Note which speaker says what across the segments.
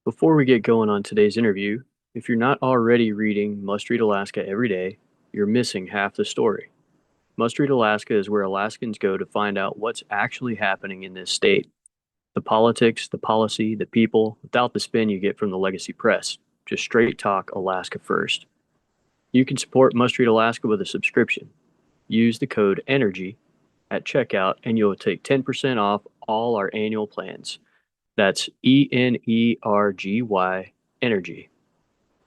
Speaker 1: Before we get going on today's interview, if you're not already reading Must Read Alaska every day, you're missing half the story. Must Read Alaska is where Alaskans go to find out what's actually happening in this state. The politics, the policy, the people, without the spin you get from the legacy press. Just straight talk Alaska first. You can support Must Read Alaska with a subscription. Use the code ENERGY at checkout and you'll take 10% off all our annual plans. That's ENERGY Energy.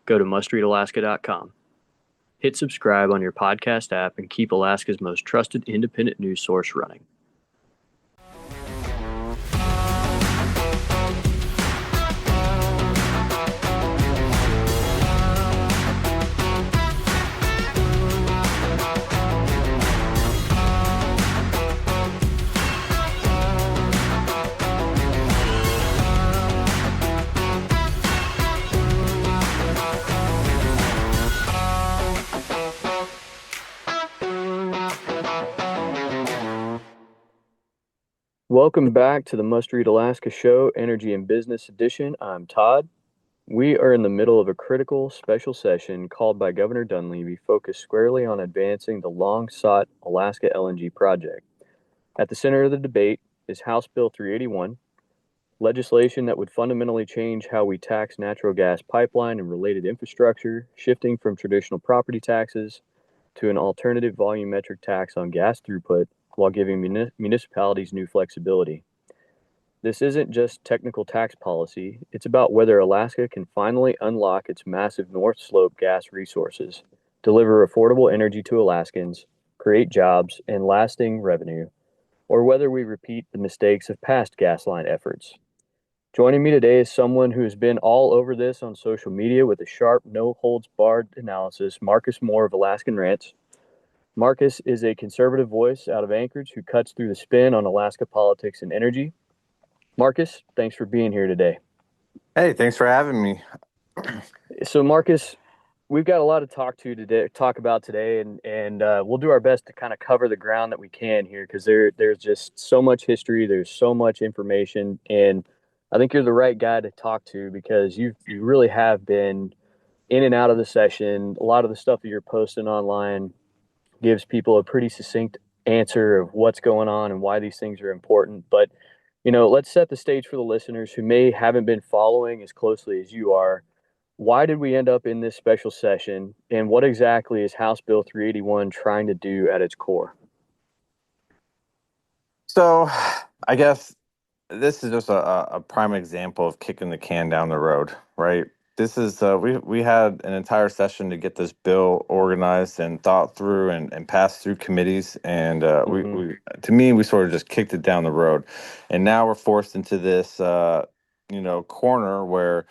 Speaker 1: Go to mustreadalaska.com. Hit subscribe on your podcast app and keep Alaska's most trusted independent news source running. Welcome back to the Must Read Alaska Show, Energy and Business Edition. I'm Todd. We are in the middle of a critical special session called by Governor Dunleavy focused squarely on advancing the long-sought Alaska LNG project. At the center of the debate is House Bill 381, legislation that would fundamentally change how we tax natural gas pipeline and related infrastructure, shifting from traditional property taxes to an alternative volumetric tax on gas throughput while giving municipalities new flexibility. This isn't just technical tax policy, it's about whether Alaska can finally unlock its massive North Slope gas resources, deliver affordable energy to Alaskans, create jobs and lasting revenue, or whether we repeat the mistakes of past gas line efforts. Joining me today is someone who has been all over this on social media with a sharp, no-holds-barred analysis, Marcus Moore of Alaskan Rants. Marcus is a conservative voice out of Anchorage who cuts through the spin on Alaska politics and energy. Marcus, thanks for being here today.
Speaker 2: Hey, thanks for having me.
Speaker 1: So, Marcus, we've got a lot to talk about today, and we'll do our best to kind of cover the ground that we can here because there's just so much history, there's so much information, and I think you're the right guy to talk to because you really have been in and out of the session. A lot of the stuff that you're posting online gives people a pretty succinct answer of what's going on and why these things are important. But, let's set the stage for the listeners who haven't been following as closely as you are. Why did we end up in this special session, and what exactly is House Bill 381 trying to do at its core?
Speaker 2: So I guess this is just a prime example of kicking the can down the road, right? This is we had an entire session to get this bill organized and thought through and passed through committees, and we to me we sort of just kicked it down the road, and now we're forced into this corner where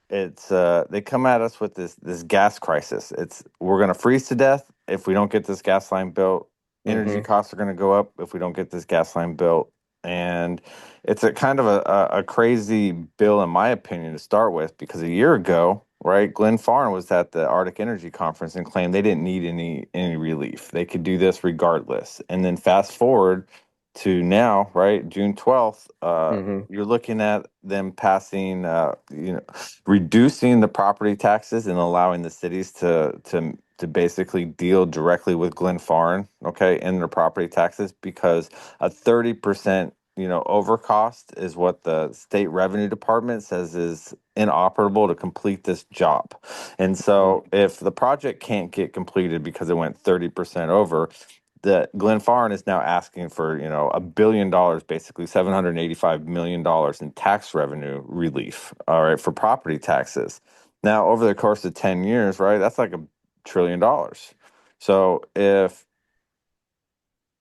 Speaker 2: it's they come at us with this gas crisis. We're going to freeze to death if we don't get this gas line built. Energy costs are going to go up if we don't get this gas line built. And it's a kind of a crazy bill, in my opinion, to start with, because a year ago, right, Glenn Farn was at the Arctic Energy Conference and claimed they didn't need any relief. They could do this regardless. And then fast forward to now, right, June 12th, you're looking at them passing, reducing the property taxes and allowing the cities to basically deal directly with Glenn Farn, okay, in their property taxes, because a 30% overcost is what the state revenue department says is inoperable to complete this job. And so if the project can't get completed because it went 30% over, that Glenn Farn is now asking for, $1 billion, basically $785 million in tax revenue relief, all right, for property taxes. Now, over the course of 10 years, right, that's like $1 trillion. So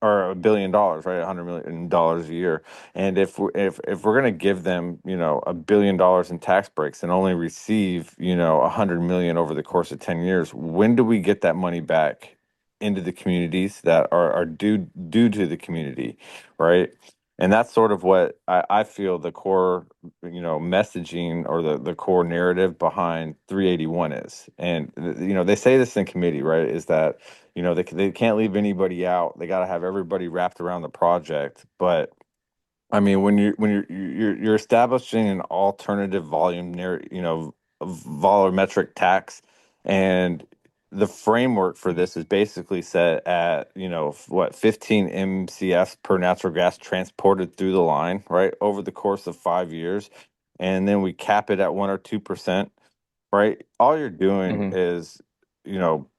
Speaker 2: or $1 billion, right, $100 million a year. And if we're going to give them, $1 billion in tax breaks and only receive, $100 million over the course of 10 years, when do we get that money back into the communities that are due to the community, right? And that's sort of what I feel the core, messaging or the core narrative behind 381 is. And, they say this in committee, right, is that, they can't leave anybody out. They got to have everybody wrapped around the project. But I mean, when you're establishing an alternative volume near, volumetric tax, and the framework for this is basically set at, what, 15 MCF per natural gas transported through the line, right, over the course of 5 years, and then we cap it at 1 or 2%, right? All you're doing
Speaker 1: Hmm.
Speaker 2: is,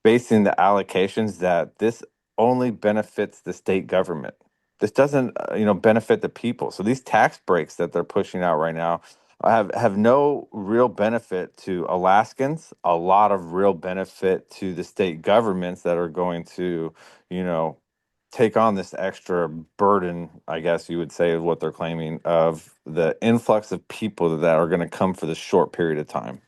Speaker 2: basing the allocations that this only benefits the state government. This doesn't, benefit the people. So these tax breaks that they're pushing out right now have no real benefit to Alaskans, a lot of real benefit to the state governments that are going to, you know, take on this extra burden, I guess you would say, is what they're claiming, of the influx of people that are going to come for this short period of time.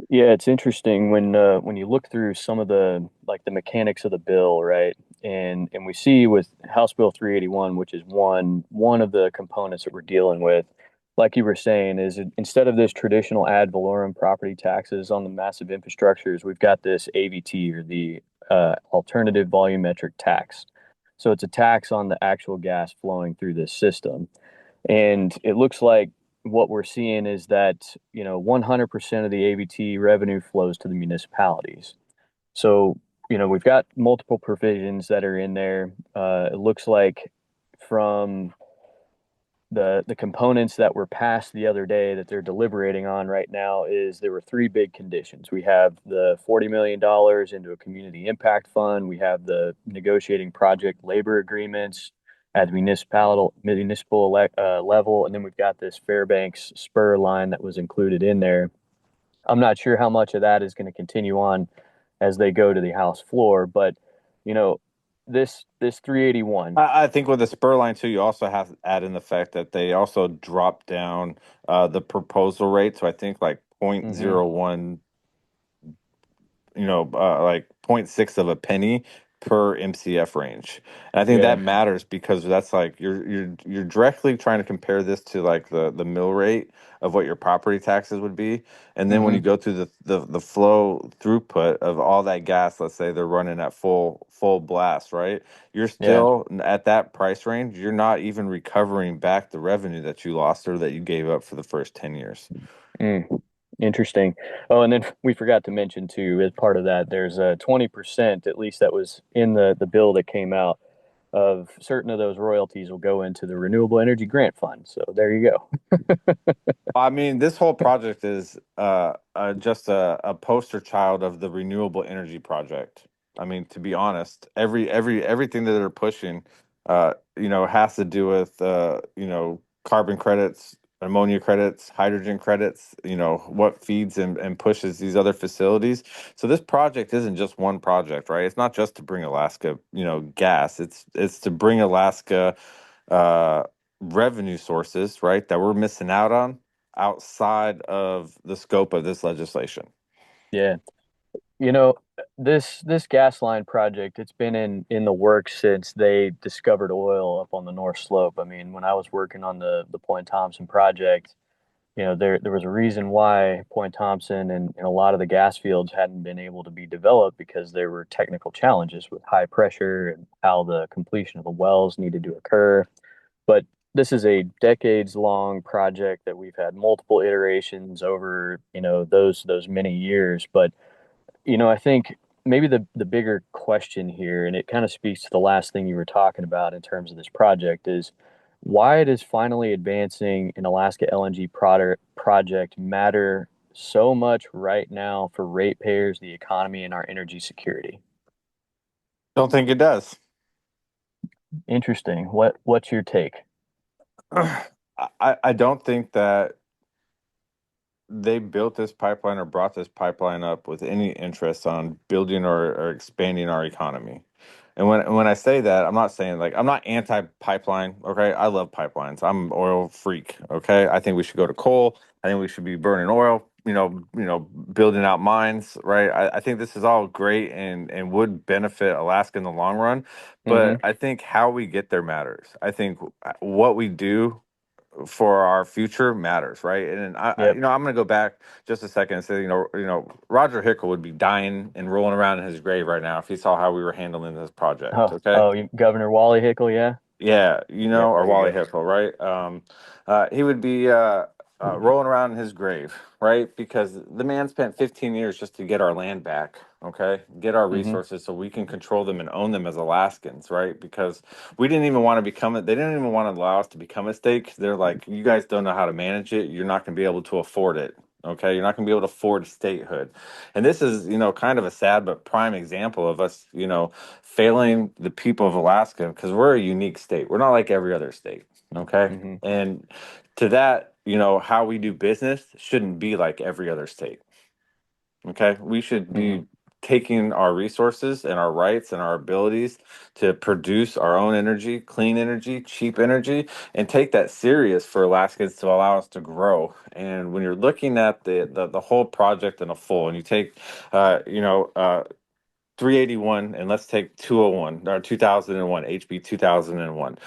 Speaker 1: Yeah, it's interesting when you look through some of the like the mechanics of the bill, right? And we see with House Bill 381, which is one of the components that we're dealing with, like you were saying, is instead of this traditional ad valorem property taxes on the massive infrastructures, we've got this AVT, or the alternative volumetric tax. So it's a tax on the actual gas flowing through this system. And it looks like what we're seeing is that, 100% of the ABT revenue flows to the municipalities. So, we've got multiple provisions that are in there. It looks like from the components that were passed the other day that they're deliberating on right now is there were three big conditions. We have the $40 million into a community impact fund. We have the negotiating project labor agreements at the municipal level, and then we've got this Fairbanks spur line that was included in there. I'm not sure how much of that is going to continue on as they go to the House floor, but you know, this 381.
Speaker 2: I think with the spur line too, you also have to add in the fact that they also dropped down the proposal rate. So I think like point
Speaker 1: Hmm.
Speaker 2: zero 0.01, like point 0.6 of a penny per MCF range. And I think
Speaker 1: Yeah.
Speaker 2: that matters because that's like you're directly trying to compare this to like the mill rate of what your property taxes would be. And then when you
Speaker 1: Hmm.
Speaker 2: go through the flow throughput of all that gas, let's say they're running at full blast, right? You're
Speaker 1: Yeah.
Speaker 2: still at that price range, you're not even recovering back the revenue that you lost or that you gave up for the first 10 years.
Speaker 1: Mm, interesting. Oh, and then we forgot to mention too, as part of that, there's a 20%, at least that was in the bill that came out, of certain of those royalties will go into the Renewable Energy Grant Fund. So there you go.
Speaker 2: I mean, this whole project is just a poster child of the renewable energy project. I mean, to be honest, everything that they're pushing, has to do with carbon credits, ammonia credits, hydrogen credits. What feeds and pushes these other facilities. So this project isn't just one project, right? It's not just to bring Alaska, gas. It's to bring Alaska uh, revenue sources, right, that we're missing out on outside of the scope of this legislation.
Speaker 1: Yeah. You know, this gas line project, it's been in the works since they discovered oil up on the North Slope. I mean, when I was working on the Point Thompson project, there was a reason why Point Thompson and a lot of the gas fields hadn't been able to be developed because there were technical challenges with high pressure and how the completion of the wells needed to occur. But this is a decades long project that we've had multiple iterations over, those many years. But I think maybe the bigger question here, and it kind of speaks to the last thing you were talking about in terms of this project, is why does finally advancing an Alaska LNG project matter so much right now for ratepayers, the economy, and our energy security?
Speaker 2: Don't think it does.
Speaker 1: Interesting. What's your take?
Speaker 2: I don't think that they built this pipeline or brought this pipeline up with any interest on building or expanding our economy. And when I say that, I'm not saying like I'm not anti-pipeline. Okay, I love pipelines. I'm an oil freak. Okay, I think we should go to coal. I think we should be burning oil. Building out mines. Right. I think this is all great and would benefit Alaska in the long run.
Speaker 1: Mm-hmm.
Speaker 2: But I think how we get there matters. I think what we do for our future matters, right? And
Speaker 1: Yep.
Speaker 2: I'm going to go back just a second and say, Roger Hickle would be dying and rolling around in his grave right now if he saw how we were handling this project.
Speaker 1: Oh,
Speaker 2: Okay,
Speaker 1: oh, Governor Wally Hickle, yeah.
Speaker 2: Yeah,
Speaker 1: Yeah,
Speaker 2: or
Speaker 1: there you
Speaker 2: Wally
Speaker 1: go.
Speaker 2: Hippo, right? He would be rolling around in his grave, right? Because the man spent 15 years just to get our land back, okay? Get our
Speaker 1: Mm-hmm.
Speaker 2: resources so we can control them and own them as Alaskans, right? Because we didn't even want to become it. They didn't even want to allow us to become a state 'cause they're like, you guys don't know how to manage it. You're not going to be able to afford it. Okay, you're not going to be able to afford statehood. And this is, kind of a sad but prime example of us, failing the people of Alaska because we're a unique state. We're not like every other state. Okay.
Speaker 1: Mm-hmm.
Speaker 2: And to that, how we do business shouldn't be like every other state. Okay. We should
Speaker 1: Mm-hmm.
Speaker 2: be taking our resources and our rights and our abilities to produce our own energy, clean energy, cheap energy, and take that serious for Alaskans to allow us to grow. And when you're looking at the whole project in a full, and you take, 381 and let's take 201 or 2001 HB 2001.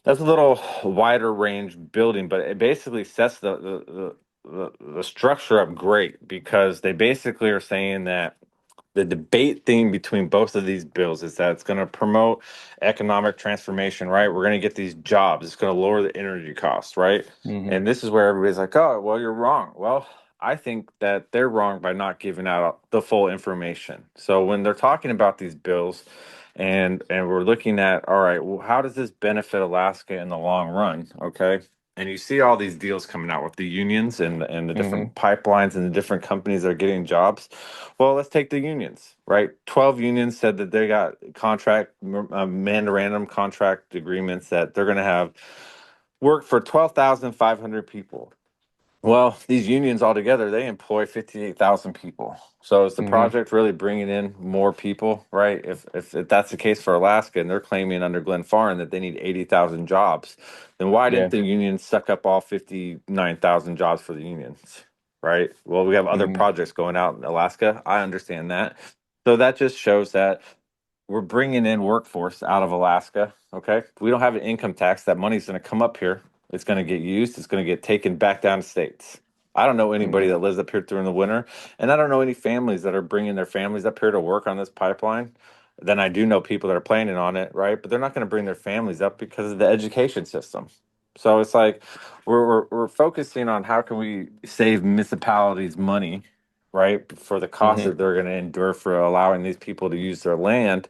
Speaker 2: That's a little wider range building, but it basically sets the structure up great because they basically are saying that the debate theme between both of these bills is that it's going to promote economic transformation, right? We're going to get these jobs. It's going to lower the energy costs, right?
Speaker 1: Mm-hmm.
Speaker 2: And this is where everybody's like, oh, well, you're wrong. Well, I think that they're wrong by not giving out the full information. So when they're talking about these bills and we're looking at, all right, well, how does this benefit Alaska in the long run? Okay. And you see all these deals coming out with the unions and the
Speaker 1: Mm-hmm.
Speaker 2: different pipelines and the different companies that are getting jobs. Well, let's take the unions, right? 12 unions said that they got memorandum contract agreements that they're going to have work for 12,500 people. Well, these unions altogether, they employ 58,000 people. So is the
Speaker 1: Mm-hmm.
Speaker 2: project really bringing in more people, right? If that's the case for Alaska and they're claiming under Glenn Farn that they need 80,000 jobs, then why didn't
Speaker 1: Yeah.
Speaker 2: the unions suck up all 59,000 jobs for the unions, right? Well, we have other
Speaker 1: Mm-hmm.
Speaker 2: projects going out in Alaska. I understand that. So that just shows that we're bringing in workforce out of Alaska. Okay. We don't have an income tax. That money's going to come up here. It's going to get used. It's going to get taken back down to states. I don't know
Speaker 1: Mm-hmm.
Speaker 2: anybody that lives up here during the winter. And I don't know any families that are bringing their families up here to work on this pipeline. Then I do know people that are planning on it, right? But they're not going to bring their families up because of the education system. So it's like we're focusing on how can we save municipalities money, right, for the cost
Speaker 1: Mm-hmm.
Speaker 2: that they're going to endure for allowing these people to use their land.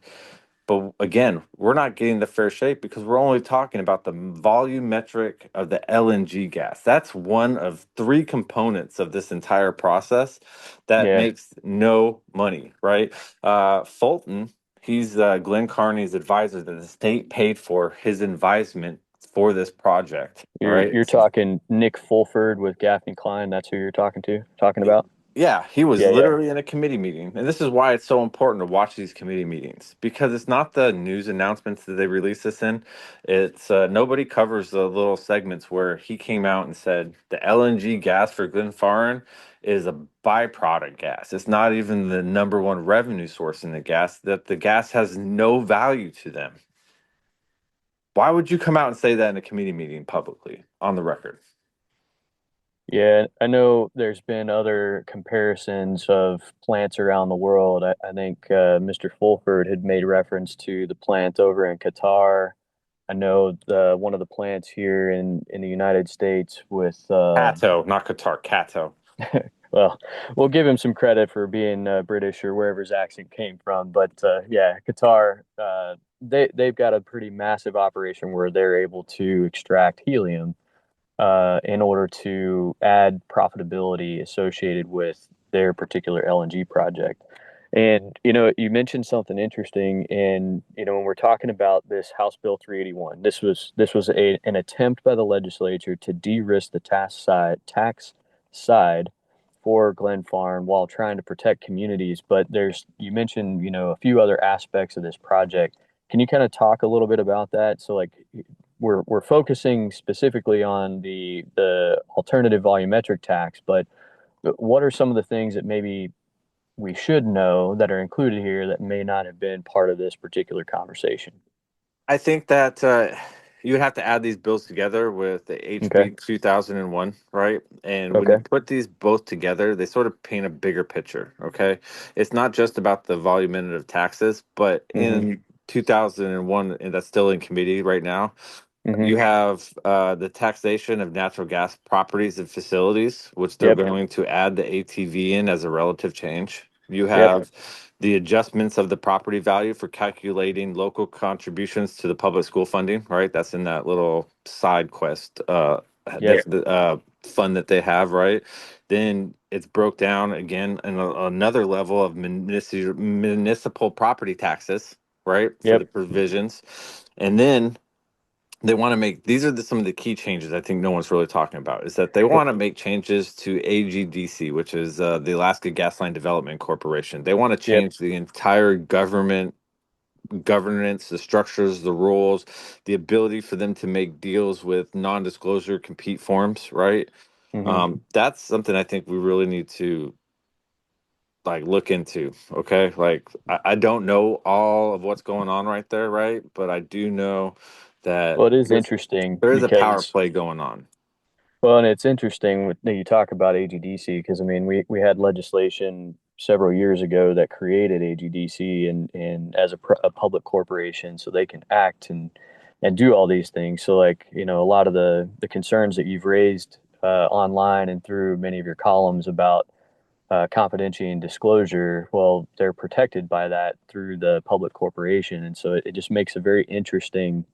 Speaker 2: But again, we're not getting the fair shake because we're only talking about the volumetric of the LNG gas. That's one of three components of this entire process that
Speaker 1: Yeah.
Speaker 2: makes no money, right? Fulton, he's Glenn Carney's advisor that the state paid for his advisement for this project. All
Speaker 1: You're
Speaker 2: right.
Speaker 1: talking Nick Fulford with Gaffney Klein. That's who you're talking about.
Speaker 2: Yeah, he was
Speaker 1: Yeah, yeah.
Speaker 2: literally in a committee meeting. And this is why it's so important to watch these committee meetings because it's not the news announcements that they release this in. It's nobody covers the little segments where he came out and said the LNG gas for Glenfarne is a byproduct gas. It's not even the number one revenue source in the gas, that the gas has no value to them. Why would you come out and say that in a committee meeting publicly on the record?
Speaker 1: Yeah, I know there's been other comparisons of plants around the world. I think Mr. Fulford had made reference to the plant over in Qatar. I know one of the plants here in the United States with
Speaker 2: Cato, not Qatar, Cato.
Speaker 1: well, we'll give him some credit for being British or wherever his accent came from. But yeah, Qatar, they've got a pretty massive operation where they're able to extract helium in order to add profitability associated with their particular LNG project. And you mentioned something interesting, and when we're talking about this House Bill 381, this was an attempt by the legislature to de-risk the tax side for Glen Farm while trying to protect communities. But you mentioned a few other aspects of this project. Can you kind of talk a little bit about that? So like we're focusing specifically on the alternative volumetric tax, but what are some of the things that maybe we should know that are included here that may not have been part of this particular conversation?
Speaker 2: I think that you would have to add these bills together with the
Speaker 1: Okay.
Speaker 2: HB 2001, right? And when you
Speaker 1: Okay.
Speaker 2: put these both together, they sort of paint a bigger picture, okay? It's not just about the volume of taxes, but
Speaker 1: Mm-hmm.
Speaker 2: 2001, and that's still in committee right now.
Speaker 1: Mm-hmm.
Speaker 2: You have the taxation of natural gas properties and facilities, which they're
Speaker 1: Yep.
Speaker 2: going to add the ATV in as a relative change. You
Speaker 1: Yep.
Speaker 2: have the adjustments of the property value for calculating local contributions to the public school funding, right? That's in that little side quest
Speaker 1: Yep.
Speaker 2: fund that they have, right? Then it's broke down again in another level of municipal property taxes, right? For
Speaker 1: Yep.
Speaker 2: the provisions. And then they want to make these are some of the key changes I think no one's really talking about is that they
Speaker 1: Yep.
Speaker 2: want to make changes to AGDC, which is the Alaska Gasline Development Corporation. They want to
Speaker 1: Yep.
Speaker 2: change the entire government governance, the structures, the rules, the ability for them to make deals with non-disclosure compete forms, right?
Speaker 1: Mm-hmm.
Speaker 2: That's something I think we really need to like look into. Okay, like I don't know all of what's going on right there, right? But I do know that
Speaker 1: Well, it is interesting
Speaker 2: there is a power
Speaker 1: because,
Speaker 2: play going on.
Speaker 1: well, and it's interesting with that you talk about AGDC because I mean we had legislation several years ago that created AGDC and as a public corporation so they can act and do all these things. So like a lot of the concerns that you've raised online and through many of your columns about confidentiality and disclosure, well, they're protected by that through the public corporation, and so it just makes a very interesting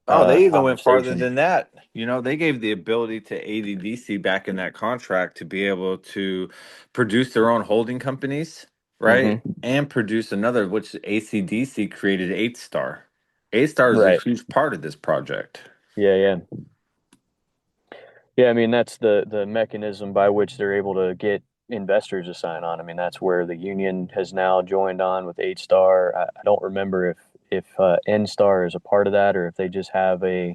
Speaker 2: Oh, they even went farther
Speaker 1: conversation.
Speaker 2: than that. You know, they gave the ability to ADDC back in that contract to be able to produce their own holding companies, right?
Speaker 1: Hmm.
Speaker 2: And produce another, which ACDC created 8 Star. 8 Star is a
Speaker 1: Right.
Speaker 2: huge part of this project.
Speaker 1: Yeah, yeah. Yeah, I mean that's the mechanism by which they're able to get investors to sign on. I mean that's where the union has now joined on with 8 Star. I don't remember if N Star is a part of that or if they just have a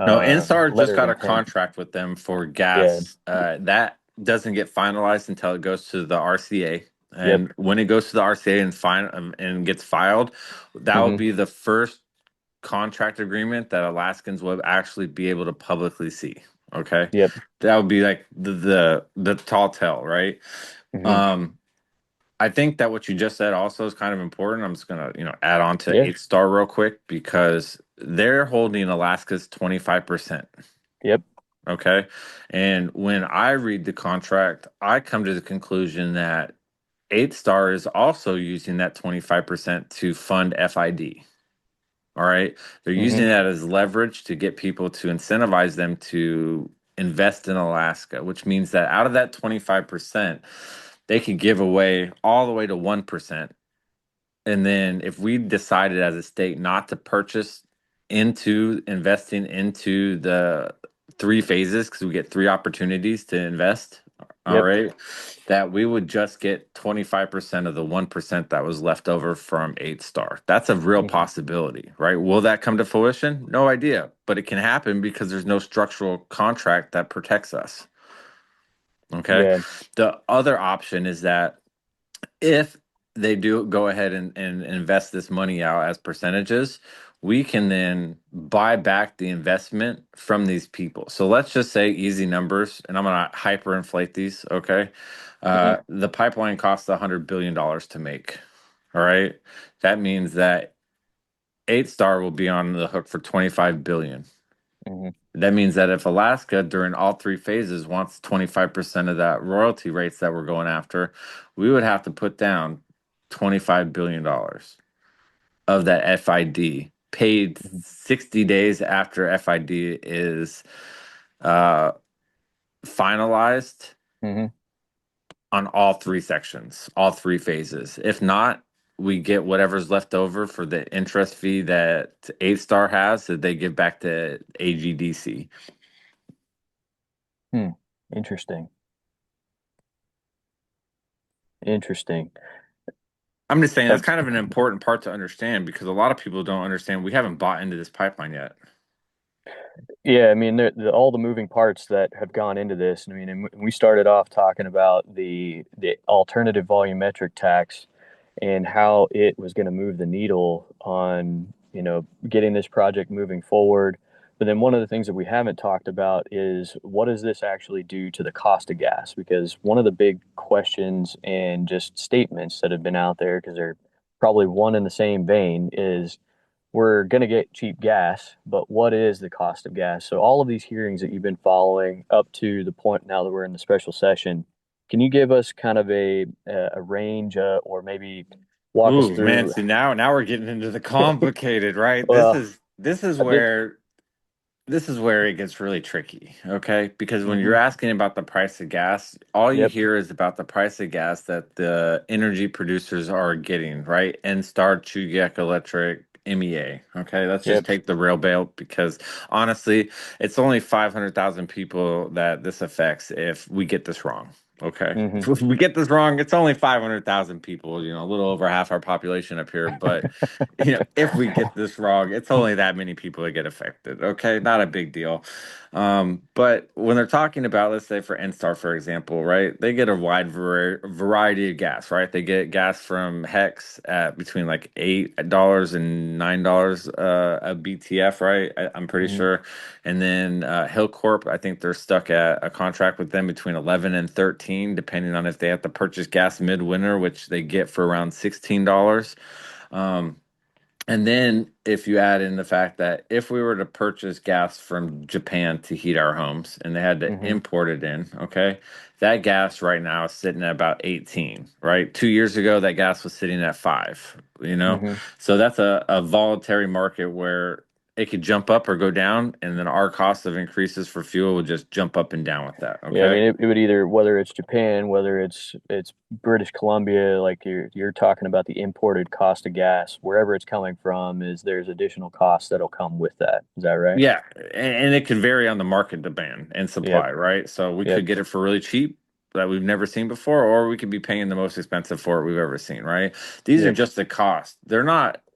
Speaker 2: No, Enstar just
Speaker 1: letter of
Speaker 2: got a
Speaker 1: intent.
Speaker 2: contract with them for
Speaker 1: Yeah.
Speaker 2: gas. That doesn't get finalized until it goes to the RCA.
Speaker 1: Yep.
Speaker 2: And when it goes to the RCA and gets filed, that will
Speaker 1: Hmm.
Speaker 2: be the first contract agreement that Alaskans will actually be able to publicly see. Okay,
Speaker 1: Yep.
Speaker 2: that would be like the tall tale, right?
Speaker 1: Hmm.
Speaker 2: Um, I think that what you just said also is kind of important. I'm just gonna add on to
Speaker 1: Yeah.
Speaker 2: 8 Star real quick because they're holding Alaska's 25%.
Speaker 1: Yep.
Speaker 2: Okay. And when I read the contract, I come to the conclusion that 8 Star is also using that 25% to fund FID. All right. They're using
Speaker 1: Hmm.
Speaker 2: that as leverage to get people to incentivize them to invest in Alaska, which means that out of that 25%, they could give away all the way to 1%. And then if we decided as a state not to purchase into investing into the 3 phases, because we get 3 opportunities to invest, all
Speaker 1: Yep.
Speaker 2: right, that we would just get 25% of the 1% that was left over from 8 Star. That's a real
Speaker 1: Hmm.
Speaker 2: possibility, right? Will that come to fruition? No idea, but it can happen because there's no structural contract that protects us. Okay.
Speaker 1: Yeah.
Speaker 2: The other option is that if they do go ahead and invest this money out as percentages, we can then buy back the investment from these people. So let's just say easy numbers, and I'm going to hyperinflate these. Okay.
Speaker 1: Hmm.
Speaker 2: The pipeline costs $100 billion to make. All right. That means that 8 Star will be on the hook for 25 billion.
Speaker 1: Hmm.
Speaker 2: That means that if Alaska during all 3 phases wants 25% of that royalty rates that we're going after, we would have to put down $25 billion of that FID paid 60 days after FID is uh, finalized
Speaker 1: Hmm.
Speaker 2: on all 3 sections, all 3 phases. If not, we get whatever's left over for the interest fee that 8 Star has that they give back to AGDC.
Speaker 1: Hmm. Interesting. Interesting.
Speaker 2: I'm just saying
Speaker 1: Uh,
Speaker 2: that's kind of an important part to understand because a lot of people don't understand we haven't bought into this pipeline yet.
Speaker 1: Yeah, I mean, all the moving parts that have gone into this. I mean, and we started off talking about the alternative volumetric tax and how it was going to move the needle on, getting this project moving forward. But then one of the things that we haven't talked about is what does this actually do to the cost of gas? Because one of the big questions and just statements that have been out there, because they're probably one in the same vein is we're going to get cheap gas, but what is the cost of gas? So all of these hearings that you've been following up to the point now that we're in the special session, can you give us kind of a range or maybe walk us
Speaker 2: Ooh, man,
Speaker 1: through?
Speaker 2: see now we're getting into the complicated, right? This
Speaker 1: Well,
Speaker 2: is this is
Speaker 1: I think.
Speaker 2: where this is where it gets really tricky, okay? Because when you're
Speaker 1: Hmm.
Speaker 2: asking about the price of gas, all you
Speaker 1: Yep.
Speaker 2: hear is about the price of gas that the energy producers are getting, right? And Star Chugach Electric MEA, okay? Let's just
Speaker 1: Yep.
Speaker 2: take the rail bail because honestly, it's only 500,000 people that this affects if we get this wrong. Okay.
Speaker 1: Hmm.
Speaker 2: If we get this wrong, it's only 500,000 people, a little over half our population up here. But if we get this wrong, it's only that many people that get affected. Okay, not a big deal. But when they're talking about, let's say for NSTAR, for example, right, they get a wide variety of gas, right? They get gas from Hex at between like $8 and $9 a BTF, right? I'm pretty
Speaker 1: Hmm.
Speaker 2: sure. And then Hill Corp, I think they're stuck at a contract with them between 11 and 13, depending on if they have to purchase gas midwinter, which they get for around $16. Um, and then if you add in the fact that if we were to purchase gas from Japan to heat our homes and they had to
Speaker 1: Hmm.
Speaker 2: import it in, okay, that gas right now is sitting at about 18, right? 2 years ago, that gas was sitting at 5.
Speaker 1: Hmm.
Speaker 2: So that's a voluntary market where it could jump up or go down, and then our cost of increases for fuel would just jump up and down with that,
Speaker 1: Yeah, I
Speaker 2: okay?
Speaker 1: mean, it would either whether it's Japan, whether it's British Columbia, like you're talking about the imported cost of gas, wherever it's coming from, is there's additional costs that'll come with that. Is that right?
Speaker 2: Yeah, and it could vary on the market demand and
Speaker 1: Yep.
Speaker 2: supply, right? So we
Speaker 1: Yep.
Speaker 2: could get it for really cheap that we've never seen before, or we could be paying the most expensive for it we've ever seen, right? These are
Speaker 1: Yep.
Speaker 2: just the cost.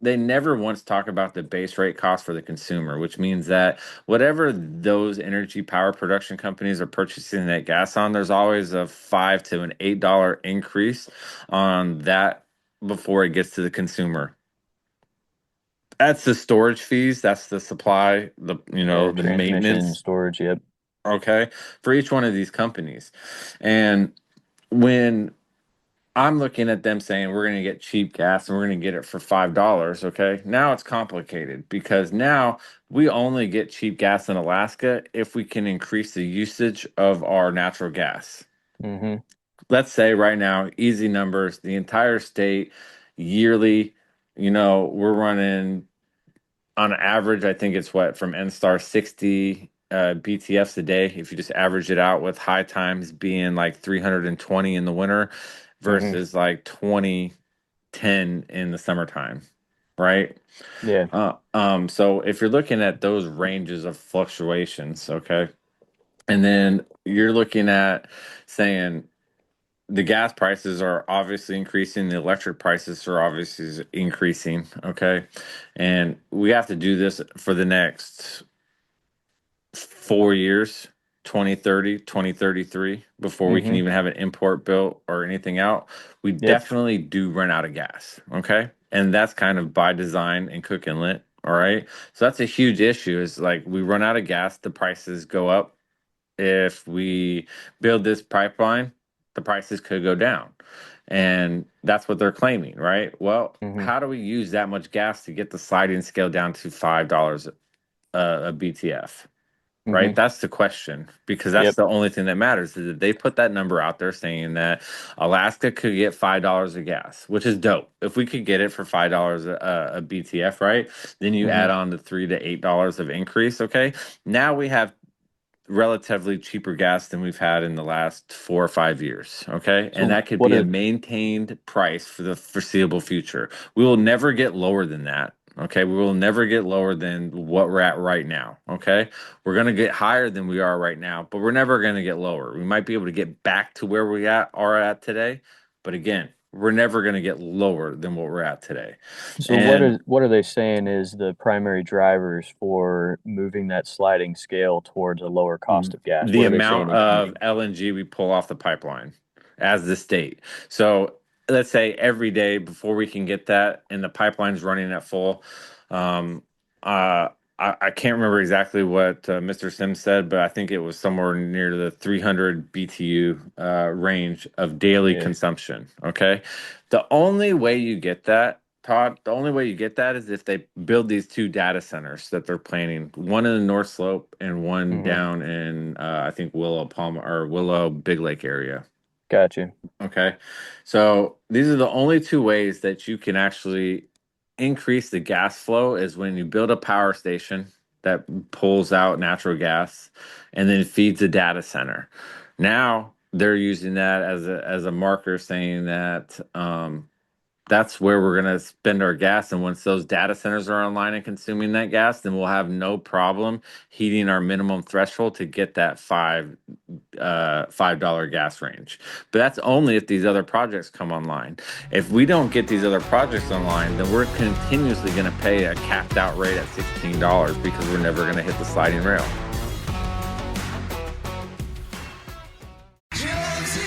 Speaker 2: They never once talk about the base rate cost for the consumer, which means that whatever those energy power production companies are purchasing that gas on, there's always a $5 to an $8 increase on that before it gets to the consumer. That's the storage fees. That's the supply,
Speaker 1: Yeah.
Speaker 2: the
Speaker 1: Transmission,
Speaker 2: maintenance.
Speaker 1: storage. Yep.
Speaker 2: Okay, for each one of these companies. And when I'm looking at them saying we're going to get cheap gas and we're going to get it for $5, okay, now it's complicated because now we only get cheap gas in Alaska if we can increase the usage of our natural gas.
Speaker 1: Hmm.
Speaker 2: Let's say right now, easy numbers, the entire state yearly, we're running on average, I think it's what from NSTAR 60 BTFs a day. If you just average it out with high times being like 320 in the winter
Speaker 1: Hmm.
Speaker 2: versus like 2010 in the summertime, right?
Speaker 1: Yeah.
Speaker 2: So if you're looking at those ranges of fluctuations, okay, and then you're looking at saying the gas prices are obviously increasing, the electric prices are obviously increasing, okay, and we have to do this for the next 4 years, 2030, 2033, before we can
Speaker 1: Hmm.
Speaker 2: even have an import bill or anything out. We
Speaker 1: Yep.
Speaker 2: definitely do run out of gas, okay, and that's kind of by design and cook and lit. All right, so that's a huge issue, is like we run out of gas, the prices go up. If we build this pipeline, the prices could go down. And that's what they're claiming, right? Well,
Speaker 1: Hmm.
Speaker 2: how do we use that much gas to get the sliding scale down to $5 a BTF? Right?
Speaker 1: Hmm.
Speaker 2: That's the question, because that's
Speaker 1: Yep.
Speaker 2: the only thing that matters is that they put that number out there saying that Alaska could get $5 of gas, which is dope. If we could get it for $5 a BTF, right? Then you
Speaker 1: Hmm.
Speaker 2: add on the $3 to $8 of increase. Okay. Now we have relatively cheaper gas than we've had in the last 4 or 5 years. Okay. And
Speaker 1: So
Speaker 2: that could
Speaker 1: what
Speaker 2: be a
Speaker 1: are
Speaker 2: maintained price for the foreseeable future. We will never get lower than that. Okay. We will never get lower than what we're at right now. Okay. We're going to get higher than we are right now, but we're never going to get lower. We might be able to get back to where are at today. But again, we're never going to get lower than what we're at today.
Speaker 1: so
Speaker 2: And
Speaker 1: what are they saying is the primary drivers for moving that sliding scale towards a lower cost of gas?
Speaker 2: the
Speaker 1: What are they saying
Speaker 2: amount
Speaker 1: is
Speaker 2: of
Speaker 1: coming?
Speaker 2: LNG we pull off the pipeline as the state. So let's say every day before we can get that and the pipeline's running at full. Um, I can't remember exactly what Mr. Sims said, but I think it was somewhere near the 300 BTU range of daily
Speaker 1: Yeah.
Speaker 2: consumption. Okay. The only way you get that Todd, the only way you get that is if they build these two data centers that they're planning, one in the North Slope and one
Speaker 1: Mm-hmm.
Speaker 2: down in I think Willow Palm or Willow Big Lake area.
Speaker 1: Gotcha.
Speaker 2: Okay. So these are the only two ways that you can actually increase the gas flow is when you build a power station that pulls out natural gas and then feeds a data center. Now they're using that as a marker saying that that's where we're going to spend our gas. And once those data centers are online and consuming that gas, then we'll have no problem heating our minimum threshold to get that $5 gas range. But that's only if these other projects come online. If we don't get these other projects online, then we're continuously going to pay a capped out rate at $16 because we're never going to hit the sliding rail.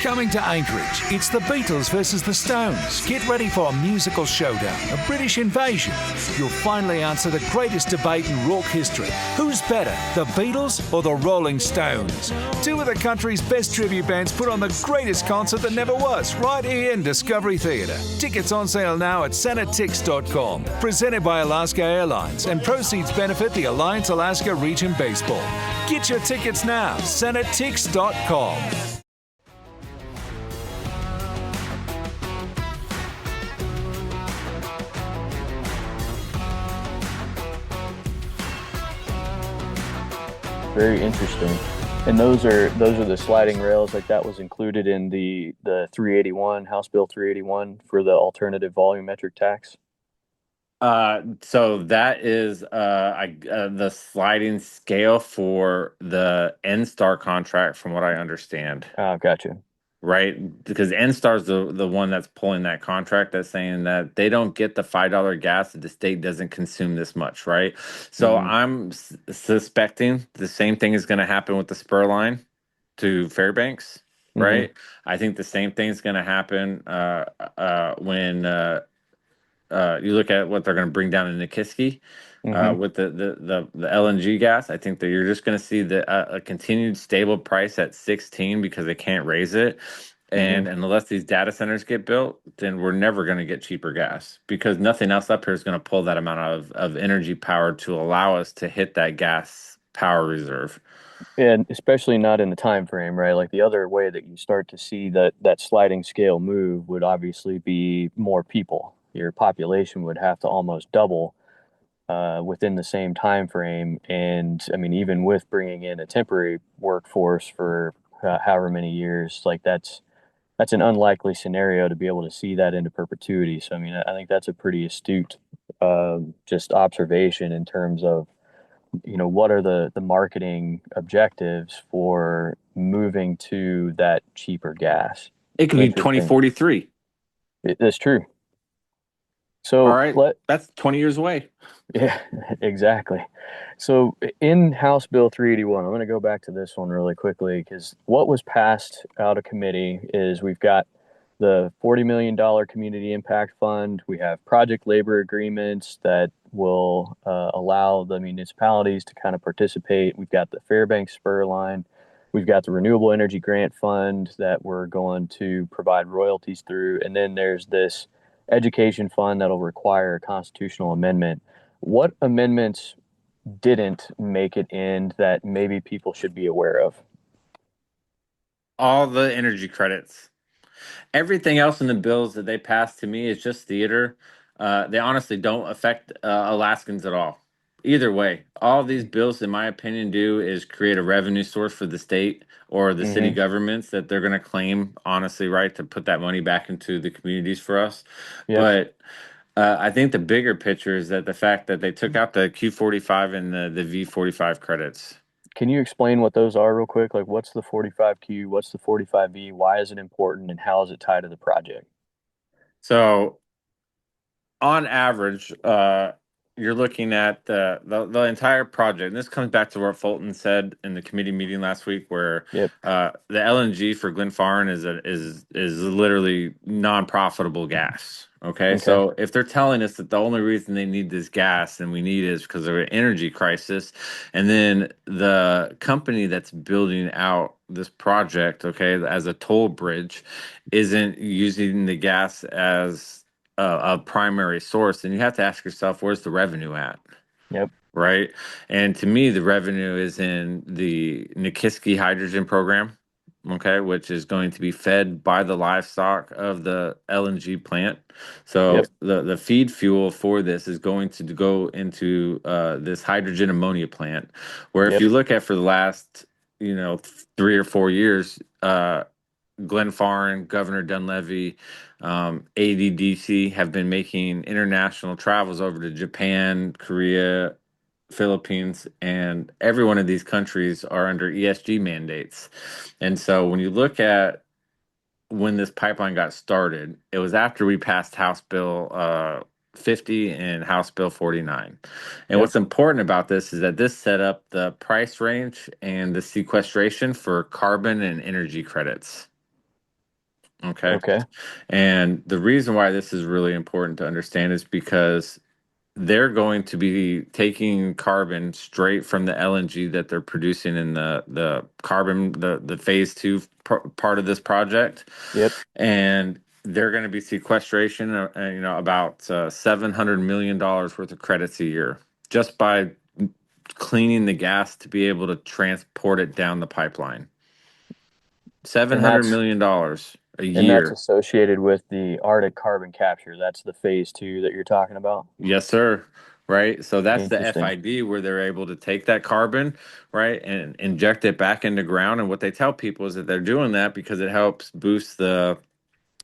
Speaker 3: Coming to Anchorage, it's the Beatles versus the Stones. Get ready for a musical showdown, a British invasion. You'll finally answer the greatest debate in rock history. Who's better, the Beatles or the Rolling Stones? Two of the country's best tribute bands put on the greatest concert that never was, right here in Discovery Theatre. Tickets on sale now at santatix.com. Presented by Alaska Airlines, and proceeds benefit the Alliance Alaska Region Baseball. Get your tickets now, santatix.com.
Speaker 1: Very interesting. And those are the sliding rails, like that was included in the 381, House Bill 381 for the alternative volumetric tax.
Speaker 2: So that is the sliding scale for the N-Star contract, from what I understand.
Speaker 1: Gotcha.
Speaker 2: Right? Because N-Star's the one that's pulling that contract that's saying that they don't get the $5 gas if the state doesn't consume this much, right? So
Speaker 1: Mm-hmm.
Speaker 2: I'm suspecting the same thing is going to happen with the spur line to Fairbanks,
Speaker 1: Mm-hmm.
Speaker 2: right? I think the same thing is going to happen when you look at what they're going to bring down in Nikiski
Speaker 1: Mm-hmm.
Speaker 2: with the LNG gas. I think that you're just going to see a continued stable price at 16 because they can't raise it.
Speaker 1: Mm-hmm.
Speaker 2: And unless these data centers get built, then we're never going to get cheaper gas because nothing else up here is going to pull that amount of energy power to allow us to hit that gas power reserve.
Speaker 1: And especially not in the time frame, right? Like the other way that you start to see that sliding scale move would obviously be more people. Your population would have to almost double within the same time frame. And I mean, even with bringing in a temporary workforce for however many years, like that's an unlikely scenario to be able to see that into perpetuity. So I mean, I think that's a pretty astute just observation in terms of what are the marketing objectives for moving to that cheaper gas.
Speaker 2: It could be
Speaker 1: Interesting.
Speaker 2: 2043.
Speaker 1: That's true.
Speaker 2: All
Speaker 1: So
Speaker 2: right.
Speaker 1: let
Speaker 2: That's 20 years away.
Speaker 1: Yeah, exactly. So in House Bill 381, I'm going to go back to this one really quickly because what was passed out of committee is we've got the $40 million community impact fund. We have project labor agreements that will allow the municipalities to kind of participate. We've got the Fairbanks spur line. We've got the renewable energy grant fund that we're going to provide royalties through. And then there's this education fund that'll require a constitutional amendment. What amendments didn't make it in that maybe people should be aware of?
Speaker 2: All the energy credits. Everything else in the bills that they passed to me is just theater. They honestly don't affect Alaskans at all. Either way, all these bills, in my opinion, do is create a revenue source for the state or the city
Speaker 1: Mm-hmm.
Speaker 2: governments that they're going to claim, honestly, right, to put that money back into the communities for us.
Speaker 1: Yep.
Speaker 2: But I think the bigger picture is that the fact that they took out the Q45 and the V45 credits.
Speaker 1: Can you explain what those are real quick? Like, what's the 45Q? What's the 45V? Why is it important? And how is it tied to the project?
Speaker 2: So on average, you're looking at the entire project. And this comes back to what Fulton said in the committee meeting last week, where
Speaker 1: Yep.
Speaker 2: the LNG for Glenfarne is literally non-profitable gas. Okay,
Speaker 1: Okay.
Speaker 2: so if they're telling us that the only reason they need this gas and we need it is because of an energy crisis, and then the company that's building out this project, okay, as a toll bridge, isn't using the gas as a primary source, then you have to ask yourself, where's the revenue at?
Speaker 1: Yep.
Speaker 2: Right. And to me, the revenue is in the Nikiski hydrogen program, okay, which is going to be fed by the livestock of the LNG plant. So
Speaker 1: Yep.
Speaker 2: the feed fuel for this is going to go into this hydrogen ammonia plant, where if
Speaker 1: Yep.
Speaker 2: you look at for the last, 3 or 4 years, Glenn Farn, Governor Dunleavy, ADDC have been making international travels over to Japan, Korea, Philippines, and every one of these countries are under ESG mandates. And so when you look at when this pipeline got started, it was after we passed House Bill 50 and House Bill 49. And
Speaker 1: Yep.
Speaker 2: what's important about this is that this set up the price range and the sequestration for carbon and energy credits. Okay.
Speaker 1: Okay.
Speaker 2: And the reason why this is really important to understand is because they're going to be taking carbon straight from the LNG that they're producing in the carbon the phase two part of this project,
Speaker 1: Yep.
Speaker 2: and they're going to be sequestration, about $700 million worth of credits a year just by cleaning the gas to be able to transport it down the pipeline. seven
Speaker 1: And
Speaker 2: hundred
Speaker 1: that's
Speaker 2: million dollars a
Speaker 1: and that's
Speaker 2: year.
Speaker 1: associated with the Arctic carbon capture. That's the phase two that you're talking about.
Speaker 2: Yes, sir. Right. So that's the
Speaker 1: Interesting.
Speaker 2: FID where they're able to take that carbon, right, and inject it back into ground. And what they tell people is that they're doing that because it helps boost the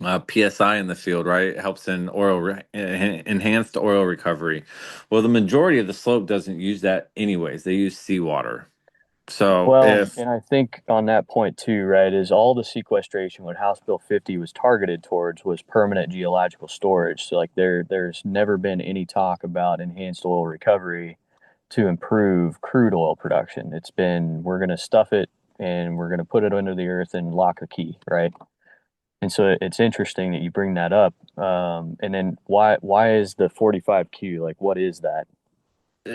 Speaker 2: PSI in the field, right? It helps in enhanced oil recovery. Well, the majority of the slope doesn't use that anyways. They use seawater. So
Speaker 1: Well,
Speaker 2: if
Speaker 1: and I think on that point too, right, is all the sequestration what House Bill 50 was targeted towards was permanent geological storage. So like there's never been any talk about enhanced oil recovery to improve crude oil production. It's been we're going to stuff it and we're going to put it under the earth and lock the key, right? And so it's interesting that you bring that up. And then why is the 45Q like what is that?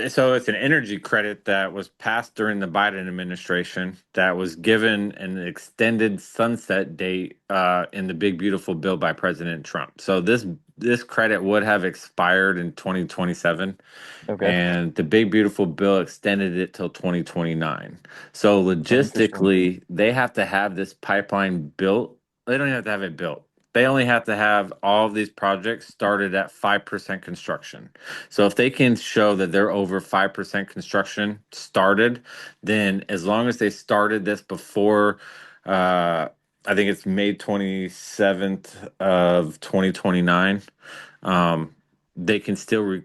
Speaker 2: So it's an energy credit that was passed during the Biden administration that was given an extended sunset date in the big beautiful bill by President Trump. So this credit would have expired in 2027,
Speaker 1: Okay.
Speaker 2: and the big beautiful bill extended it till 2029. So
Speaker 1: Oh, interesting.
Speaker 2: logistically, they have to have this pipeline built. They don't even have to have it built. They only have to have all of these projects started at 5% construction. So if they can show that they're over 5% construction started, then as long as they started this before, I think it's May 27th of 2029, they can still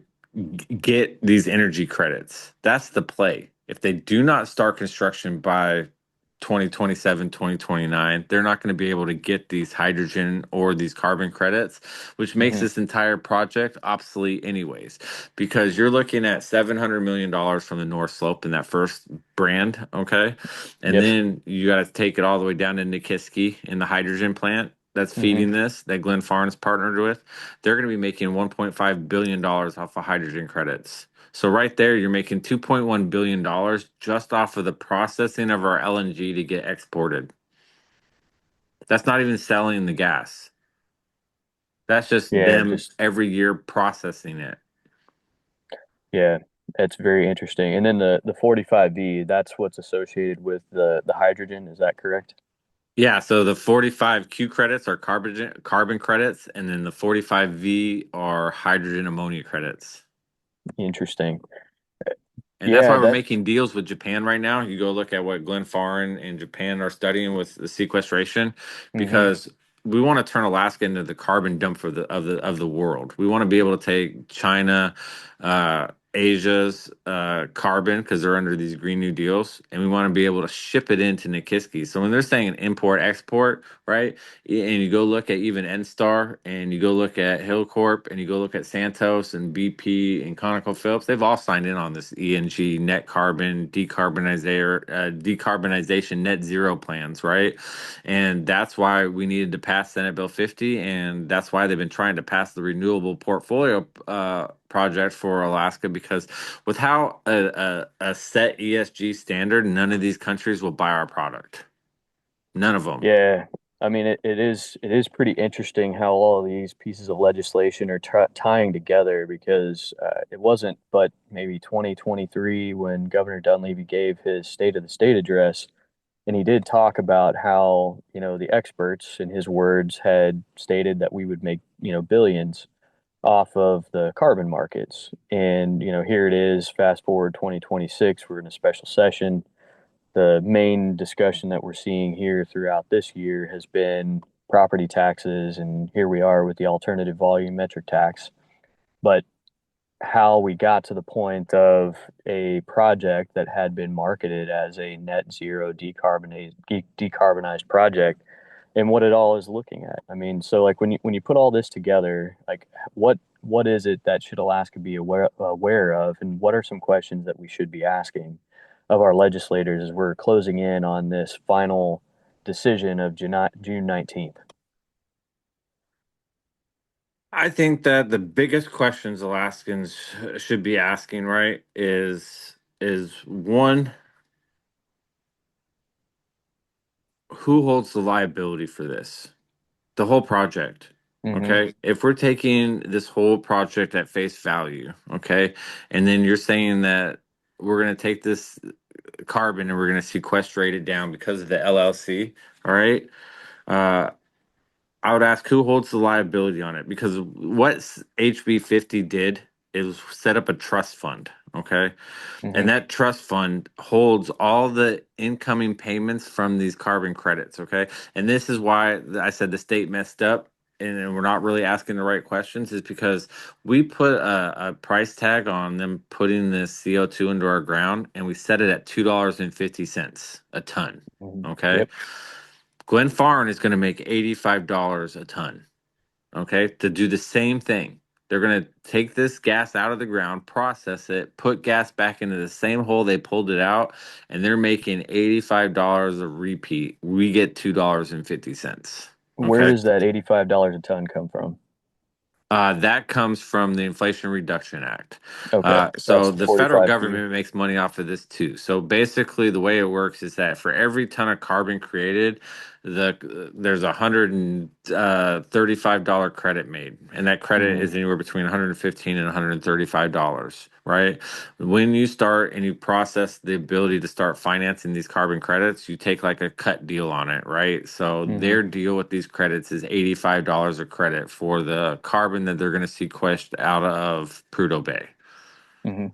Speaker 2: get these energy credits. That's the play. If they do not start construction by 2027, 2029, they're not going to be able to get these hydrogen or these carbon credits, which makes
Speaker 1: Hmm.
Speaker 2: this entire project obsolete anyways, because you're looking at $700 million from the North Slope in that first brand, okay? And
Speaker 1: Yep.
Speaker 2: then you got to take it all the way down to Nikiski in the hydrogen plant that's
Speaker 1: Hmm.
Speaker 2: feeding this, that Glenn Farnes partnered with. They're going to be making $1.5 billion off of hydrogen credits. So right there, you're making $2.1 billion just off of the processing of our LNG to get exported. That's not even selling the gas. That's just
Speaker 1: Yeah,
Speaker 2: them
Speaker 1: just
Speaker 2: every year processing it.
Speaker 1: yeah, that's very interesting. And then the 45V, that's what's associated with the hydrogen, is that correct?
Speaker 2: Yeah, so the 45Q credits are carbon credits, and then the 45V are hydrogen ammonia credits.
Speaker 1: Interesting.
Speaker 2: And that's
Speaker 1: Yeah,
Speaker 2: why we're
Speaker 1: that
Speaker 2: making deals with Japan right now. You go look at what Glenn Farren and Japan are studying with the sequestration,
Speaker 1: hmm
Speaker 2: because we want to turn Alaska into the carbon dump for the world. We want to be able to take China, Asia's carbon because they're under these Green New Deals, and we want to be able to ship it into Nikiski. So when they're saying import export, right? And you go look at even NSTAR, and you go look at Hillcorp, and you go look at Santos and BP and ConocoPhillips, they've all signed in on this ENG net carbon decarbonization net zero plans, right? And that's why we needed to pass Senate Bill 50, and that's why they've been trying to pass the renewable portfolio project for Alaska, because without a set ESG standard, none of these countries will buy our product. None of them.
Speaker 1: yeah, I mean, it is pretty interesting how all of these pieces of legislation are tying together because it wasn't but maybe 2023 when Governor Dunleavy gave his State of the State address, and he did talk about how, the experts, in his words, had stated that we would make, billions off of the carbon markets. And, here it is, fast forward 2026, we're in a special session. The main discussion that we're seeing here throughout this year has been property taxes, and here we are with the alternative volumetric tax. But how we got to the point of a project that had been marketed as a net zero decarbonized project and what it all is looking at. I mean, so like when you put all this together, like what is it that should Alaska be aware of, and what are some questions that we should be asking of our legislators as we're closing in on this final decision of June 19th?
Speaker 2: I think that the biggest questions Alaskans should be asking, right, is one, who holds the liability for this? The whole project.
Speaker 1: Mm-hmm.
Speaker 2: Okay. If we're taking this whole project at face value, okay, and then you're saying that we're going to take this carbon and we're going to sequestrate it down because of the LLC, all right? Uh, I would ask who holds the liability on it, because what HB 50 did is set up a trust fund, okay?
Speaker 1: Mm-hmm.
Speaker 2: And that trust fund holds all the incoming payments from these carbon credits, okay? And this is why I said the state messed up and we're not really asking the right questions, is because we put a price tag on them putting this CO2 into our ground, and we set it at $2.50 a ton,
Speaker 1: Mm-hmm.
Speaker 2: okay?
Speaker 1: Yep.
Speaker 2: Glen Farn is going to make $85 a ton, okay, to do the same thing. They're going to take this gas out of the ground, process it, put gas back into the same hole they pulled it out, and they're making $85 a repeat. We get $2.50.
Speaker 1: Where
Speaker 2: Okay.
Speaker 1: does that $85 a ton come from?
Speaker 2: That comes from the Inflation Reduction Act.
Speaker 1: Okay,
Speaker 2: So
Speaker 1: that's the
Speaker 2: the federal
Speaker 1: 45Q.
Speaker 2: government makes money off of this too. So basically, the way it works is that for every ton of carbon created, there's $135 credit made, and that credit
Speaker 1: Mm-hmm.
Speaker 2: is anywhere between 115 and $135. Right? When you start and you process the ability to start financing these carbon credits, you take like a cut deal on it, right? So
Speaker 1: Mm-hmm.
Speaker 2: their deal with these credits is $85 a credit for the carbon that they're going to sequester out of Prudhoe Bay.
Speaker 1: Mm-hmm.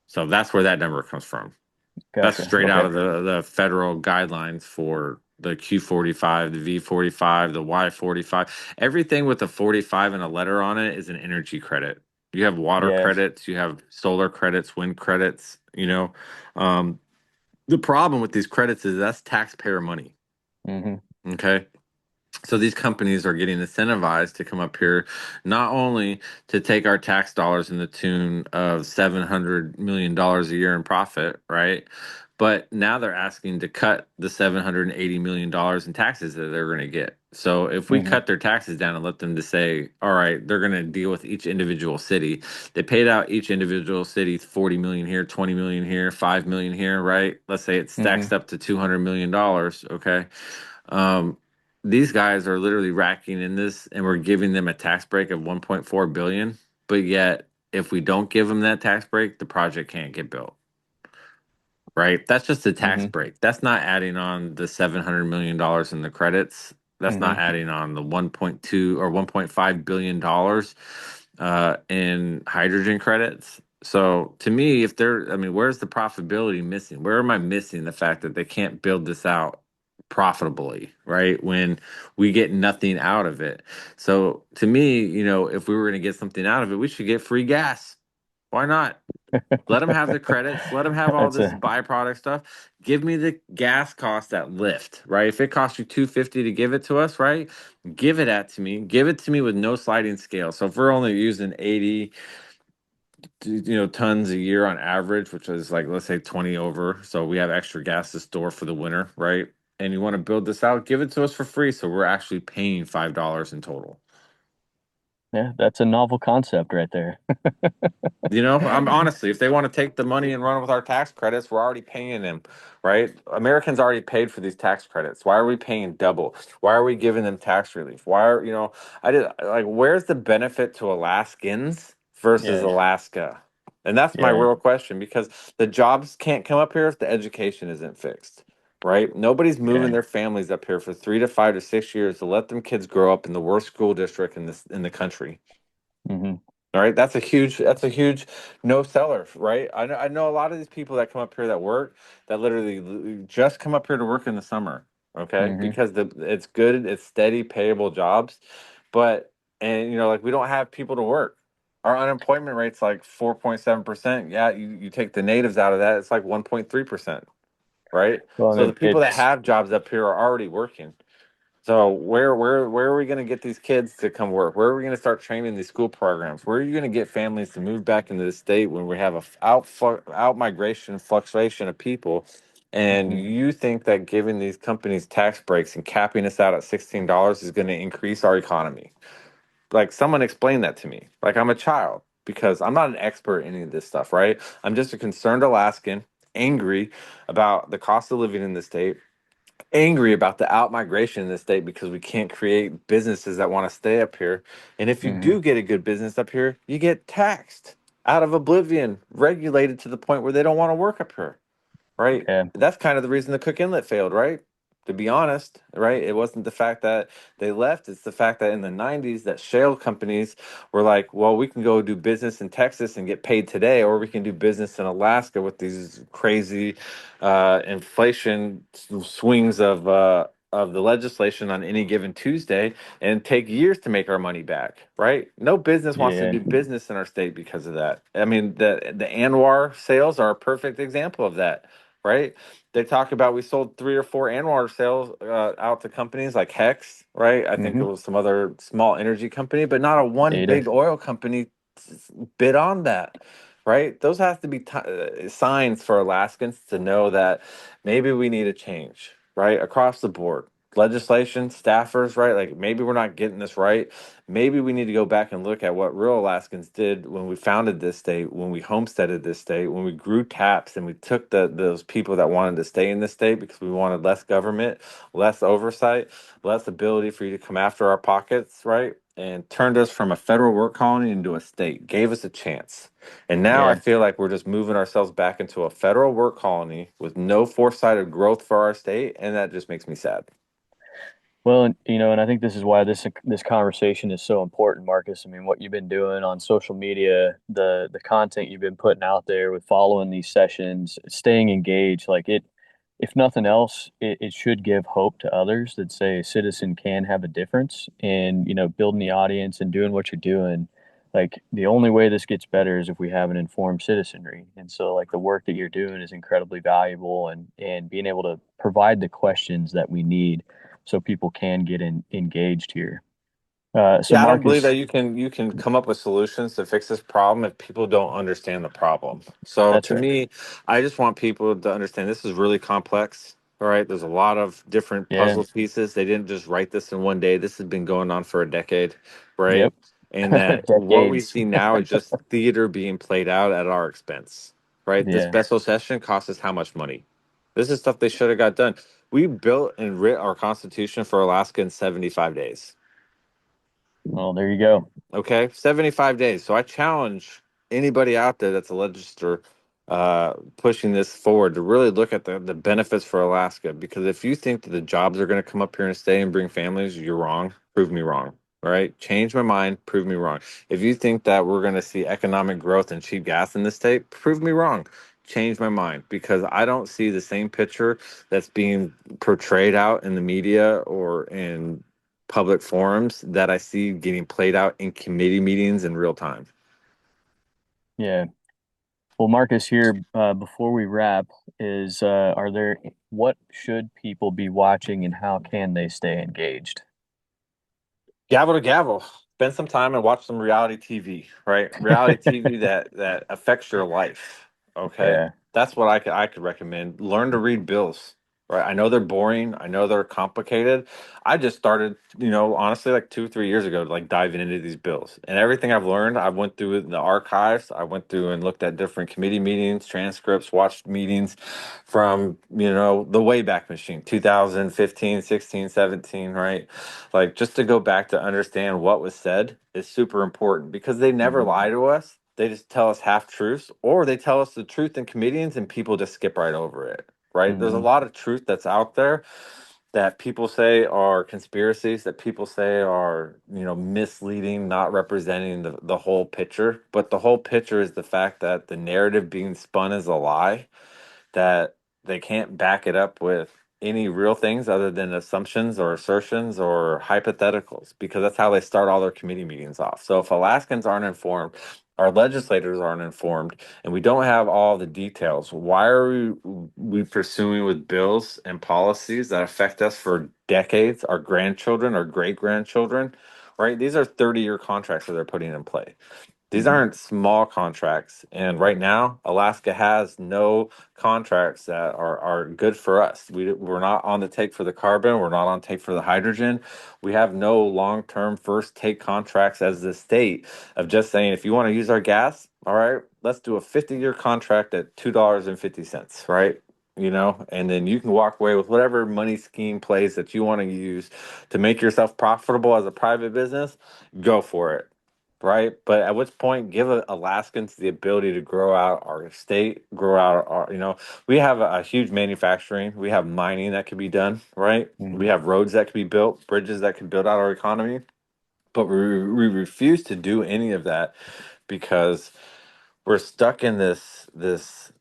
Speaker 2: So that's where that number comes from. That's
Speaker 1: Gotcha.
Speaker 2: straight out
Speaker 1: Okay.
Speaker 2: of the federal guidelines for the Q45, the V45, the Y45. Everything with a 45 and a letter on it is an energy credit. You have water
Speaker 1: Yes.
Speaker 2: credits, you have solar credits, wind credits, Um, the problem with these credits is that's taxpayer money.
Speaker 1: Mm-hmm.
Speaker 2: Okay. So these companies are getting incentivized to come up here, not only to take our tax dollars in the tune of $700 million a year in profit, right? But now they're asking to cut the $780 million in taxes that they're going to get. So if we
Speaker 1: Mm-hmm.
Speaker 2: cut their taxes down and let them to say, all right, they're going to deal with each individual city. They paid out each individual city 40 million here, 20 million here, 5 million here, right? Let's say it
Speaker 1: Mm-hmm.
Speaker 2: stacks up to $200 million, okay? Um, these guys are literally racking in this, and we're giving them a tax break of 1.4 billion. But yet, if we don't give them that tax break, the project can't get built. Right? That's just a tax
Speaker 1: Mm-hmm.
Speaker 2: break. That's not adding on the $700 million in the credits. That's
Speaker 1: Mm-hmm.
Speaker 2: not adding on the 1.2 or 1.5 billion dollars in hydrogen credits. So to me, I mean, where's the profitability missing? Where am I missing the fact that they can't build this out profitably, right? When we get nothing out of it. So to me, if we were going to get something out of it, we should get free gas. Why not? Let them have the credits. Let them have all
Speaker 1: That's
Speaker 2: this
Speaker 1: a
Speaker 2: byproduct stuff. Give me the gas cost at lift, right? If it costs you 250 to give it to us, right? Give it at to me. Give it to me with no sliding scale. So if we're only using 80 tons a year on average, which is like, let's say 20 over, so we have extra gas to store for the winter, right? And you want to build this out, give it to us for free, so we're actually paying $5 in total.
Speaker 1: Yeah, that's a novel concept right there.
Speaker 2: I'm honestly, if they want to take the money and run with our tax credits, we're already paying them, right? Americans already paid for these tax credits. Why are we paying double? Why are we giving them tax relief? Why are, I did like, where's the benefit to Alaskans versus
Speaker 1: Yeah,
Speaker 2: Alaska? And that's my
Speaker 1: yeah.
Speaker 2: real question because the jobs can't come up here if the education isn't fixed, right? Nobody's moving
Speaker 1: Okay.
Speaker 2: their families up here for 3 to 5 to 6 years to let them kids grow up in the worst school district in the country.
Speaker 1: Hmm.
Speaker 2: All right, that's a huge no seller, right? I know a lot of these people that come up here that work that literally just come up here to work in the summer, okay?
Speaker 1: Hmm.
Speaker 2: Because it's good, it's steady, payable jobs, but and like we don't have people to work. Our unemployment rate's like 4.7%. Yeah, you take the natives out of that, it's like 1.3%, right?
Speaker 1: Well, I
Speaker 2: So the
Speaker 1: mean,
Speaker 2: people that have jobs up here are already working. So where are we going to get these kids to come work? Where are we going to start training these school programs? Where are you going to get families to move back into the state when we have out migration fluctuation of people? And
Speaker 1: mhm.
Speaker 2: you think that giving these companies tax breaks and capping us out at $16 is going to increase our economy? Like someone explain that to me. Like I'm a child because I'm not an expert in any of this stuff, right? I'm just a concerned Alaskan, angry about the cost of living in the state, angry about the out migration in the state because we can't create businesses that want to stay up here. And if you
Speaker 1: Hmm.
Speaker 2: do get a good business up here, you get taxed out of oblivion, regulated to the point where they don't want to work up here, right?
Speaker 1: Yeah.
Speaker 2: That's kind of the reason the Cook Inlet failed, right? To be honest, right? It wasn't the fact that they left, it's the fact that in the 90s that shale companies were like, well, we can go do business in Texas and get paid today, or we can do business in Alaska with these crazy inflation swings of the legislation on any given Tuesday and take years to make our money back, right? No business wants to
Speaker 1: Yeah.
Speaker 2: do business in our state because of that. I mean, the Anwar sales are a perfect example of that, right? They talk about we sold 3 or 4 Anwar sales out to companies like Hex, right? I think it
Speaker 1: Hmm.
Speaker 2: was some other small energy company, but not a one
Speaker 1: Data.
Speaker 2: big oil company bid on that, right? Those have to be signs for Alaskans to know that maybe we need a change, right? Across the board. Legislation, staffers, right? Like maybe we're not getting this right. Maybe we need to go back and look at what real Alaskans did when we founded this state, when we homesteaded this state, when we grew taps and we took those people that wanted to stay in this state because we wanted less government, less oversight, less ability for you to come after our pockets, right? And turned us from a federal work colony into a state, gave us a chance. And now I
Speaker 1: Yeah.
Speaker 2: feel like we're just moving ourselves back into a federal work colony with no foresight of growth for our state. And that just makes me sad.
Speaker 1: Well, and I think this is why this conversation is so important, Marcus. I mean, what you've been doing on social media, the content you've been putting out there with following these sessions, staying engaged, like it, if nothing else, it should give hope to others that say a citizen can have a difference in, building the audience and doing what you're doing. Like the only way this gets better is if we have an informed citizenry. And so like the work that you're doing is incredibly valuable and being able to provide the questions that we need so people can get engaged here. So
Speaker 2: Yeah, I don't believe
Speaker 1: Marcus,
Speaker 2: that you can come up with solutions to fix this problem if people don't understand the problem. So
Speaker 1: that's
Speaker 2: to
Speaker 1: right.
Speaker 2: me, I just want people to understand this is really complex. All right, there's a lot of different
Speaker 1: Yeah.
Speaker 2: puzzle pieces. They didn't just write this in one day. This has been going on for a decade, right?
Speaker 1: Yep.
Speaker 2: And that what we
Speaker 1: Decades.
Speaker 2: see now is just theater being played out at our expense, right? This
Speaker 1: Yeah.
Speaker 2: special session cost us how much money? This is stuff they should have got done. We built and writ our Constitution for Alaska in 75 days.
Speaker 1: Well, there you go.
Speaker 2: Okay, 75 days. So I challenge anybody out there that's a legislator pushing this forward to really look at the benefits for Alaska. Because if you think that the jobs are going to come up here and stay and bring families, you're wrong. Prove me wrong. All right, change my mind. Prove me wrong. If you think that we're going to see economic growth and cheap gas in this state, prove me wrong. Change my mind because I don't see the same picture that's being portrayed out in the media or in public forums that I see getting played out in committee meetings in real time.
Speaker 1: Yeah. Well, Marcus, here before we wrap, are there what should people be watching and how can they stay engaged?
Speaker 2: Gavel to gavel. Spend some time and watch some reality TV, right? Reality TV that affects your life. Okay,
Speaker 1: Yeah.
Speaker 2: that's what I could recommend. Learn to read bills. right? I know they're boring. I know they're complicated. I just started, honestly, like 2, 3 years ago, like diving into these bills, and everything I've learned, I went through the archives. I went through and looked at different committee meetings, transcripts, watched meetings from, the Wayback Machine, 2015, 16, 17, right? Like, just to go back to understand what was said is super important because they never
Speaker 1: Mhm.
Speaker 2: lie to us. They just tell us half truths, or they tell us the truth in comedians and people just skip right over it, right? There's a
Speaker 1: Mhm.
Speaker 2: lot of truth that's out there that people say are conspiracies, that people say are, misleading, not representing the whole picture. But the whole picture is the fact that the narrative being spun is a lie, that they can't back it up with any real things other than assumptions or assertions or hypotheticals, because that's how they start all their committee meetings off. So if Alaskans aren't informed, our legislators aren't informed, and we don't have all the details, why are we pursuing with bills and policies that affect us for decades, our grandchildren, our great grandchildren, right? These are 30-year contracts that they're putting in play. These
Speaker 1: Mhm.
Speaker 2: aren't small contracts. And right now, Alaska has no contracts that are good for us. We're not on the take for the carbon. We're not on take for the hydrogen. We have no long-term first take contracts as the state of just saying, if you want to use our gas, all right, let's do a 50-year contract at $2.50, right? And then you can walk away with whatever money scheme plays that you want to use to make yourself profitable as a private business. Go for it, right? But at which point, give Alaskans the ability to grow out our state, grow out we have a huge manufacturing, we have mining that can be done, right? We
Speaker 1: Mhm.
Speaker 2: have roads that can be built, bridges that can build out our economy, but we refuse to do any of that because we're stuck in this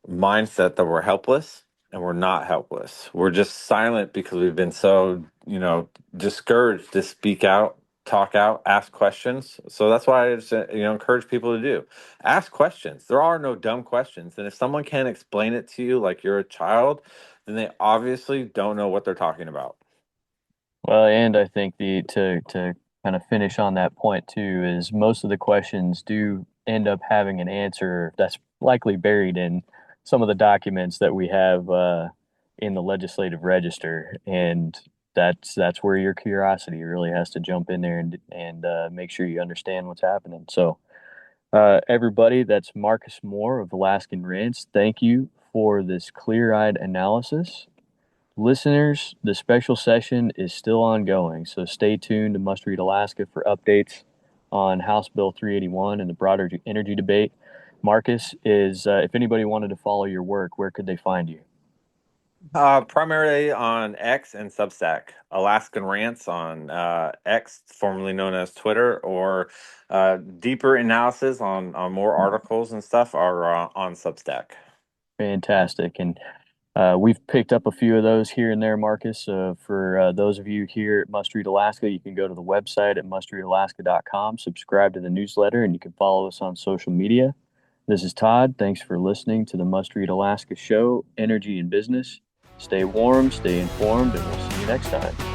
Speaker 2: mindset that we're helpless, and we're not helpless. We're just silent because we've been so, discouraged to speak out, talk out, ask questions. So that's why I just, encourage people to do. Ask questions. There are no dumb questions. And if someone can't explain it to you like you're a child, then they obviously don't know what they're talking about.
Speaker 1: Well, and I think to kind of finish on that point too is most of the questions do end up having an answer that's likely buried in some of the documents that we have in the legislative register, and that's where your curiosity really has to jump in there and make sure you understand what's happening. So, everybody, that's Marcus Moore of Alaskan Rants. Thank you for this clear-eyed analysis. Listeners, the special session is still ongoing, so stay tuned to Must Read Alaska for updates on House Bill 381 and the broader energy debate. Marcus, is if anybody wanted to follow your work, where could they find you?
Speaker 2: Primarily on X and Substack. Alaskan Rants on X, formerly known as Twitter, or deeper analysis on more articles and stuff are on Substack.
Speaker 1: Fantastic. And we've picked up a few of those here and there, Marcus. For those of you here at Must Read Alaska, you can go to the website at mustreadalaska.com, subscribe to the newsletter, and you can follow us on social media. This is Todd. Thanks for listening to the Must Read Alaska show, Energy and Business. Stay warm, stay informed, and we'll see you next time.